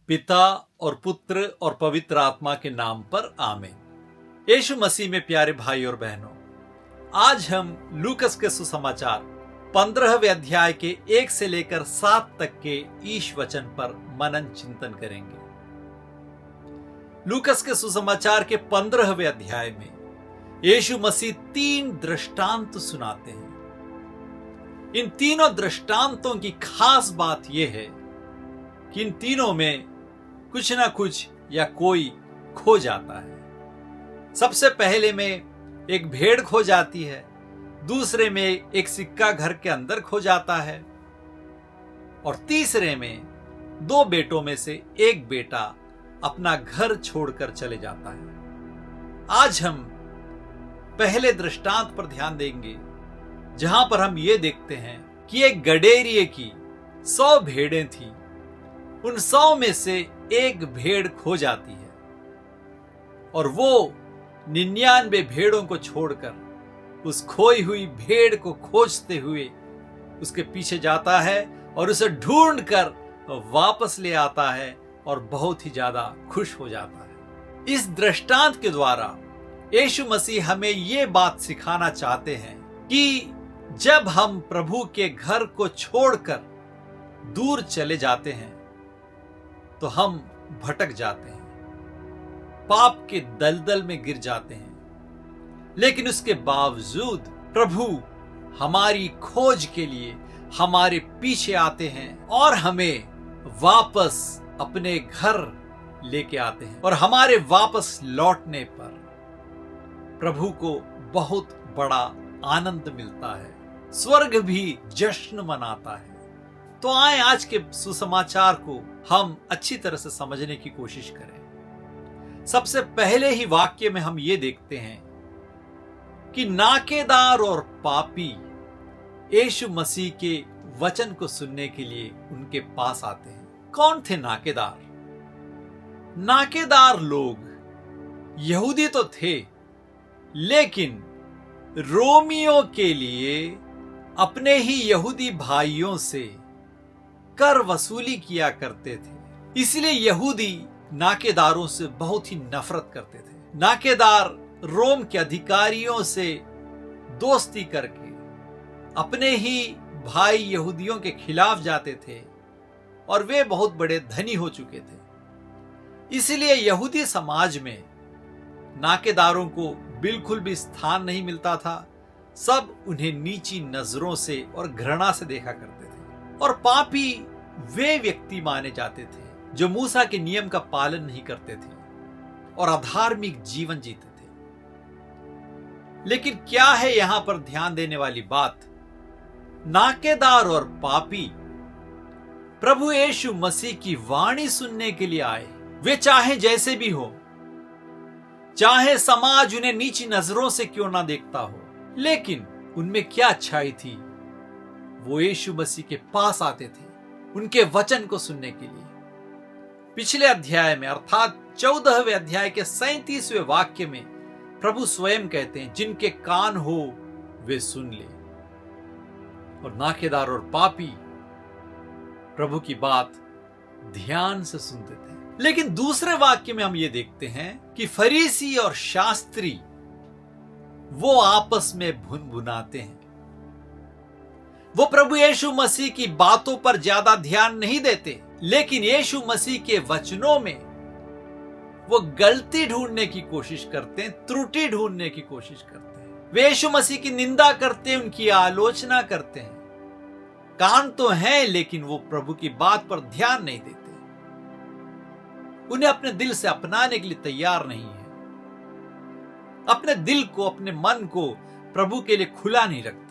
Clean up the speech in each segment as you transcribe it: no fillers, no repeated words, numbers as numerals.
पिता और पुत्र और पवित्र आत्मा के नाम पर आमीन। यीशु मसीह में प्यारे भाई और बहनों, आज हम लूकस के सुसमाचार 15वें अध्याय के 1 से लेकर 7 तक के ईश वचन पर मनन चिंतन करेंगे। लूकस के सुसमाचार के 15वें अध्याय में यीशु मसीह 3 दृष्टांत सुनाते हैं। इन तीनों दृष्टांतों की खास बात यह है कि इन तीनों में कुछ ना कुछ या कोई खो जाता है। सबसे पहले में एक भेड़ खो जाती है, दूसरे में एक सिक्का घर के अंदर खो जाता है और तीसरे में 2 बेटों में से एक बेटा अपना घर छोड़कर चले जाता है। आज हम पहले दृष्टांत पर ध्यान देंगे, जहां पर हम ये देखते हैं कि एक गडेरिये की 100 भेड़ें थी। उन 100 में से एक भेड़ खो जाती है और वो 99 भेड़ों को छोड़कर उस खोई हुई भेड़ को खोजते हुए उसके पीछे जाता है और उसे ढूंढकर वापस ले आता है और बहुत ही ज्यादा खुश हो जाता है। इस दृष्टांत के द्वारा यीशु मसीह हमें ये बात सिखाना चाहते हैं कि जब हम प्रभु के घर को छोड़कर दूर चले जाते हैं तो हम भटक जाते हैं, पाप के दलदल में गिर जाते हैं। लेकिन उसके बावजूद प्रभु हमारी खोज के लिए हमारे पीछे आते हैं और हमें वापस अपने घर लेके आते हैं। और हमारे वापस लौटने पर प्रभु को बहुत बड़ा आनंद मिलता है, स्वर्ग भी जश्न मनाता है। तो आए आज के सुसमाचार को हम अच्छी तरह से समझने की कोशिश करें। सबसे पहले ही वाक्य में हम ये देखते हैं कि नाकेदार और पापी यीशु मसीह के वचन को सुनने के लिए उनके पास आते हैं। कौन थे नाकेदार? नाकेदार लोग यहूदी तो थे, लेकिन रोमियों के लिए अपने ही यहूदी भाइयों से कर वसूली किया करते थे। इसलिए यहूदी नाकेदारों से बहुत ही नफरत करते थे। नाकेदार रोम के अधिकारियों से दोस्ती करके अपने ही भाई यहूदियों के खिलाफ जाते थे और वे बहुत बड़े धनी हो चुके थे। इसलिए यहूदी समाज में नाकेदारों को बिल्कुल भी स्थान नहीं मिलता था। सब उन्हें नीची नजरों से और घृणा से देखा करते थे। और पापी वे व्यक्ति माने जाते थे जो मूसा के नियम का पालन नहीं करते थे और अधार्मिक जीवन जीते थे। लेकिन क्या है यहां पर ध्यान देने वाली बात? नाकेदार और पापी प्रभु यीशु मसीह की वाणी सुनने के लिए आए। वे चाहे जैसे भी हो, चाहे समाज उन्हें नीची नजरों से क्यों ना देखता हो, लेकिन उनमें क्या अच्छाई थी? वो यीशु मसीह के पास आते थे उनके वचन को सुनने के लिए। पिछले अध्याय में अर्थात 14वें अध्याय के 37वें वाक्य में प्रभु स्वयं कहते हैं, जिनके कान हो वे सुन ले। और नाकेदार और पापी प्रभु की बात ध्यान से सुनते थे। लेकिन दूसरे वाक्य में हम ये देखते हैं कि फरीसी और शास्त्री वो आपस में भुनभुनाते हैं। वो प्रभु यीशु मसीह की बातों पर ज्यादा ध्यान नहीं देते, लेकिन यीशु मसीह के वचनों में वो गलती ढूंढने की कोशिश करते हैं, त्रुटि ढूंढने की कोशिश करते हैं। वे यीशु मसीह की निंदा करते हैं, उनकी आलोचना करते हैं। कान तो हैं, लेकिन वो प्रभु की बात पर ध्यान नहीं देते। उन्हें अपने दिल से अपनाने के लिए तैयार नहीं है। अपने दिल को, अपने मन को प्रभु के लिए खुला नहीं रखते।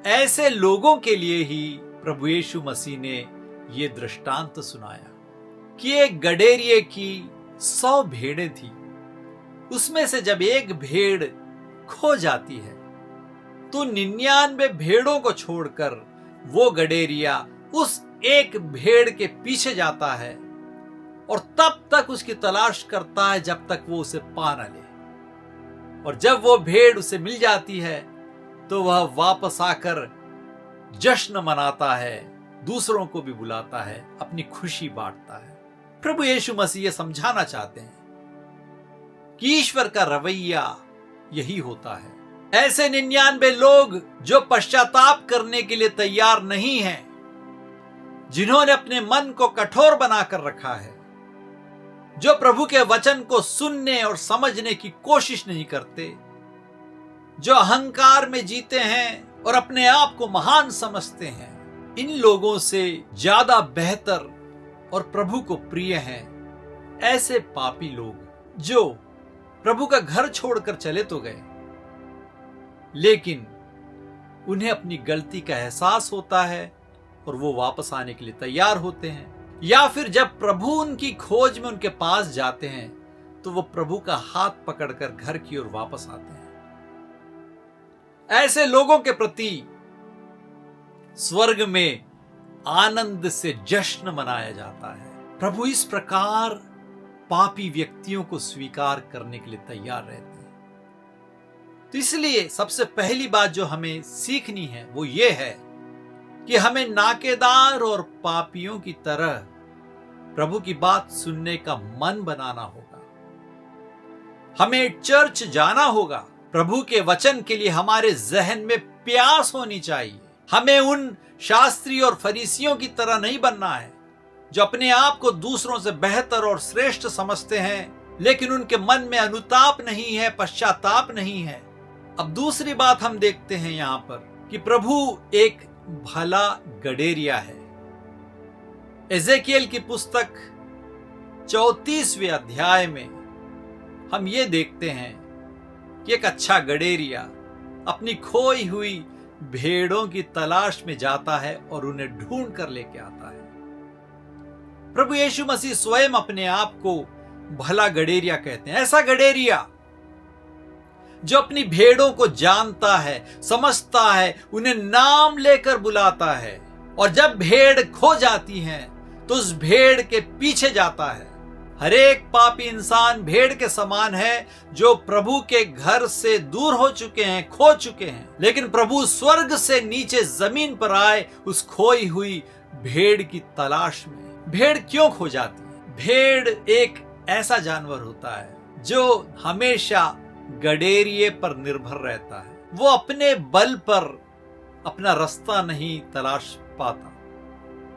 ऐसे लोगों के लिए ही प्रभु यीशु मसीह ने यह दृष्टांत सुनाया कि एक गडेरिये की 100 भेड़ें थी। उसमें से जब एक भेड़ खो जाती है तो 99 भेड़ों को छोड़कर वो गडेरिया उस एक भेड़ के पीछे जाता है और तब तक उसकी तलाश करता है जब तक वो उसे पा न ले। और जब वो भेड़ उसे मिल जाती है तो वह वापस आकर जश्न मनाता है, दूसरों को भी बुलाता है, अपनी खुशी बांटता है। प्रभु यीशु मसीह ये समझाना चाहते हैं कि ईश्वर का रवैया यही होता है। ऐसे 99 लोग जो पश्चाताप करने के लिए तैयार नहीं हैं, जिन्होंने अपने मन को कठोर बनाकर रखा है, जो प्रभु के वचन को सुनने और समझने की कोशिश नहीं करते, जो अहंकार में जीते हैं और अपने आप को महान समझते हैं, इन लोगों से ज्यादा बेहतर और प्रभु को प्रिय हैं ऐसे पापी लोग जो प्रभु का घर छोड़कर चले तो गए, लेकिन उन्हें अपनी गलती का एहसास होता है और वो वापस आने के लिए तैयार होते हैं, या फिर जब प्रभु उनकी खोज में उनके पास जाते हैं तो वो प्रभु का हाथ पकड़कर घर की ओर वापस आते हैं। ऐसे लोगों के प्रति स्वर्ग में आनंद से जश्न मनाया जाता है। प्रभु इस प्रकार पापी व्यक्तियों को स्वीकार करने के लिए तैयार रहते हैं। तो इसलिए सबसे पहली बात जो हमें सीखनी है वो ये है कि हमें नाकेदार और पापियों की तरह प्रभु की बात सुनने का मन बनाना होगा। हमें चर्च जाना होगा। प्रभु के वचन के लिए हमारे जहन में प्यास होनी चाहिए। हमें उन शास्त्री और फरीसियों की तरह नहीं बनना है जो अपने आप को दूसरों से बेहतर और श्रेष्ठ समझते हैं, लेकिन उनके मन में अनुताप नहीं है, पश्चाताप नहीं है। अब दूसरी बात हम देखते हैं यहां पर कि प्रभु एक भला गडेरिया है। एजेकियल की पुस्तक 34वें अध्याय में हम ये देखते हैं कि एक अच्छा गडेरिया अपनी खोई हुई भेड़ों की तलाश में जाता है और उन्हें ढूंढ कर लेके आता है। प्रभु यीशु मसीह स्वयं अपने आप को भला गडेरिया कहते हैं। ऐसा गडेरिया जो अपनी भेड़ों को जानता है, समझता है, उन्हें नाम लेकर बुलाता है, और जब भेड़ खो जाती है तो उस भेड़ के पीछे जाता है। हर एक पापी इंसान भेड़ के समान है जो प्रभु के घर से दूर हो चुके हैं, खो चुके हैं, लेकिन प्रभु स्वर्ग से नीचे जमीन पर आए उस खोई हुई भेड़ की तलाश में। भेड़ क्यों खो जाती है? भेड़ एक ऐसा जानवर होता है जो हमेशा गडेरिए पर निर्भर रहता है। वो अपने बल पर अपना रास्ता नहीं तलाश पाता।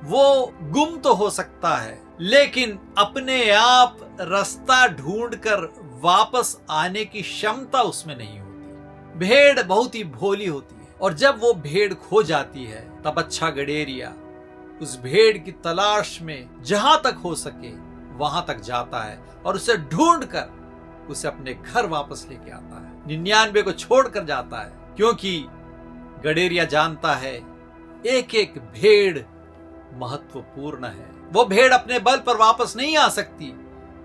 वो गुम तो हो सकता है, लेकिन अपने आप रास्ता ढूंढकर वापस आने की क्षमता उसमें नहीं होती। भेड़ बहुत ही भोली होती है, और जब वो भेड़ खो जाती है तब अच्छा गडेरिया उस भेड़ की तलाश में जहां तक हो सके वहां तक जाता है और उसे ढूंढकर उसे अपने घर वापस लेके आता है। 99 को छोड़कर जाता है, क्योंकि गडेरिया जानता है एक एक भेड़ महत्वपूर्ण है। वो भेड़ अपने बल पर वापस नहीं आ सकती,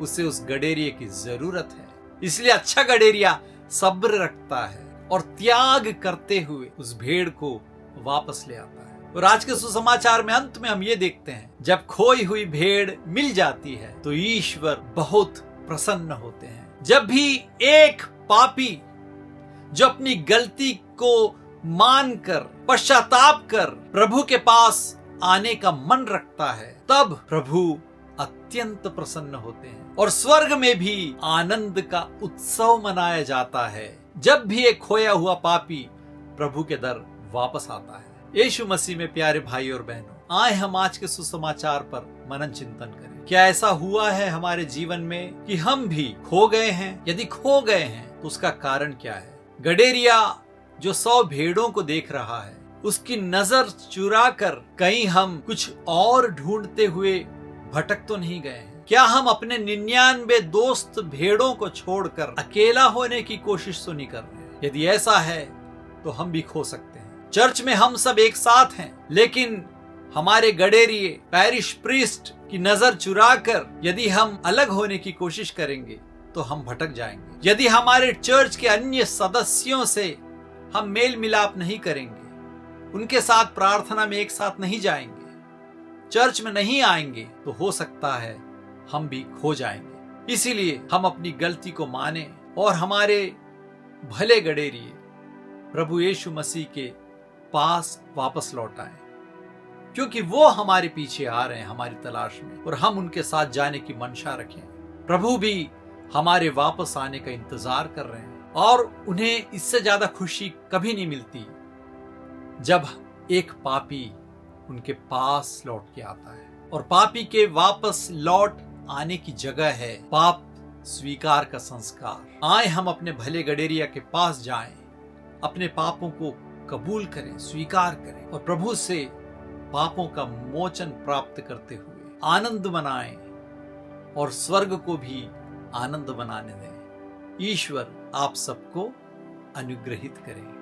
उसे उस गडेरिये की जरूरत है। इसलिए अच्छा गडेरिया सब्र रखता है और त्याग करते हुए उस भेड़ को वापस ले आता है। और आज के सुसमाचार में अंत में हम ये देखते हैं, जब खोई हुई भेड़ मिल जाती है तो ईश्वर बहुत प्रसन्न होते हैं। जब भी एक पापी जो अपनी गलती को मानकर पश्चाताप कर प्रभु के पास आने का मन रखता है, तब प्रभु अत्यंत प्रसन्न होते हैं और स्वर्ग में भी आनंद का उत्सव मनाया जाता है जब भी एक खोया हुआ पापी प्रभु के दर वापस आता है। यीशु मसीह में प्यारे भाई और बहनों, आए हम आज के सुसमाचार पर मनन चिंतन करें। क्या ऐसा हुआ है हमारे जीवन में कि हम भी खो गए हैं? यदि खो गए हैं तो उसका कारण क्या है? गडेरिया जो 100 भेड़ों को देख रहा है, उसकी नजर चुरा कर कहीं हम कुछ और ढूंढते हुए भटक तो नहीं गए हैं? क्या हम अपने 99 दोस्त भेड़ों को छोड़कर अकेला होने की कोशिश तो नहीं कर रहे? यदि ऐसा है तो हम भी खो सकते हैं। चर्च में हम सब एक साथ हैं, लेकिन हमारे गडेरिये पैरिश प्रीस्ट की नजर चुराकर यदि हम अलग होने की कोशिश करेंगे तो हम भटक जाएंगे। यदि हमारे चर्च के अन्य सदस्यों से हम मेल मिलाप नहीं करेंगे, उनके साथ प्रार्थना में एक साथ नहीं जाएंगे, चर्च में नहीं आएंगे, तो हो सकता है हम भी खो जाएंगे। इसीलिए हम अपनी गलती को माने और हमारे भले गडेरिये प्रभु यीशु मसीह के पास वापस लौट आए। क्योंकि वो हमारे पीछे आ रहे हैं हमारी तलाश में, और हम उनके साथ जाने की मंशा रखें। प्रभु भी हमारे वापस आने का इंतजार कर रहे हैं, और उन्हें इससे ज्यादा खुशी कभी नहीं मिलती जब एक पापी उनके पास लौट के आता है। और पापी के वापस लौट आने की जगह है पाप स्वीकार का संस्कार। आए हम अपने भले गडेरिया के पास जाएं, अपने पापों को कबूल करें, स्वीकार करें, और प्रभु से पापों का मोचन प्राप्त करते हुए आनंद मनाएं, और स्वर्ग को भी आनंद बनाने दें। ईश्वर आप सबको अनुग्रहित करें।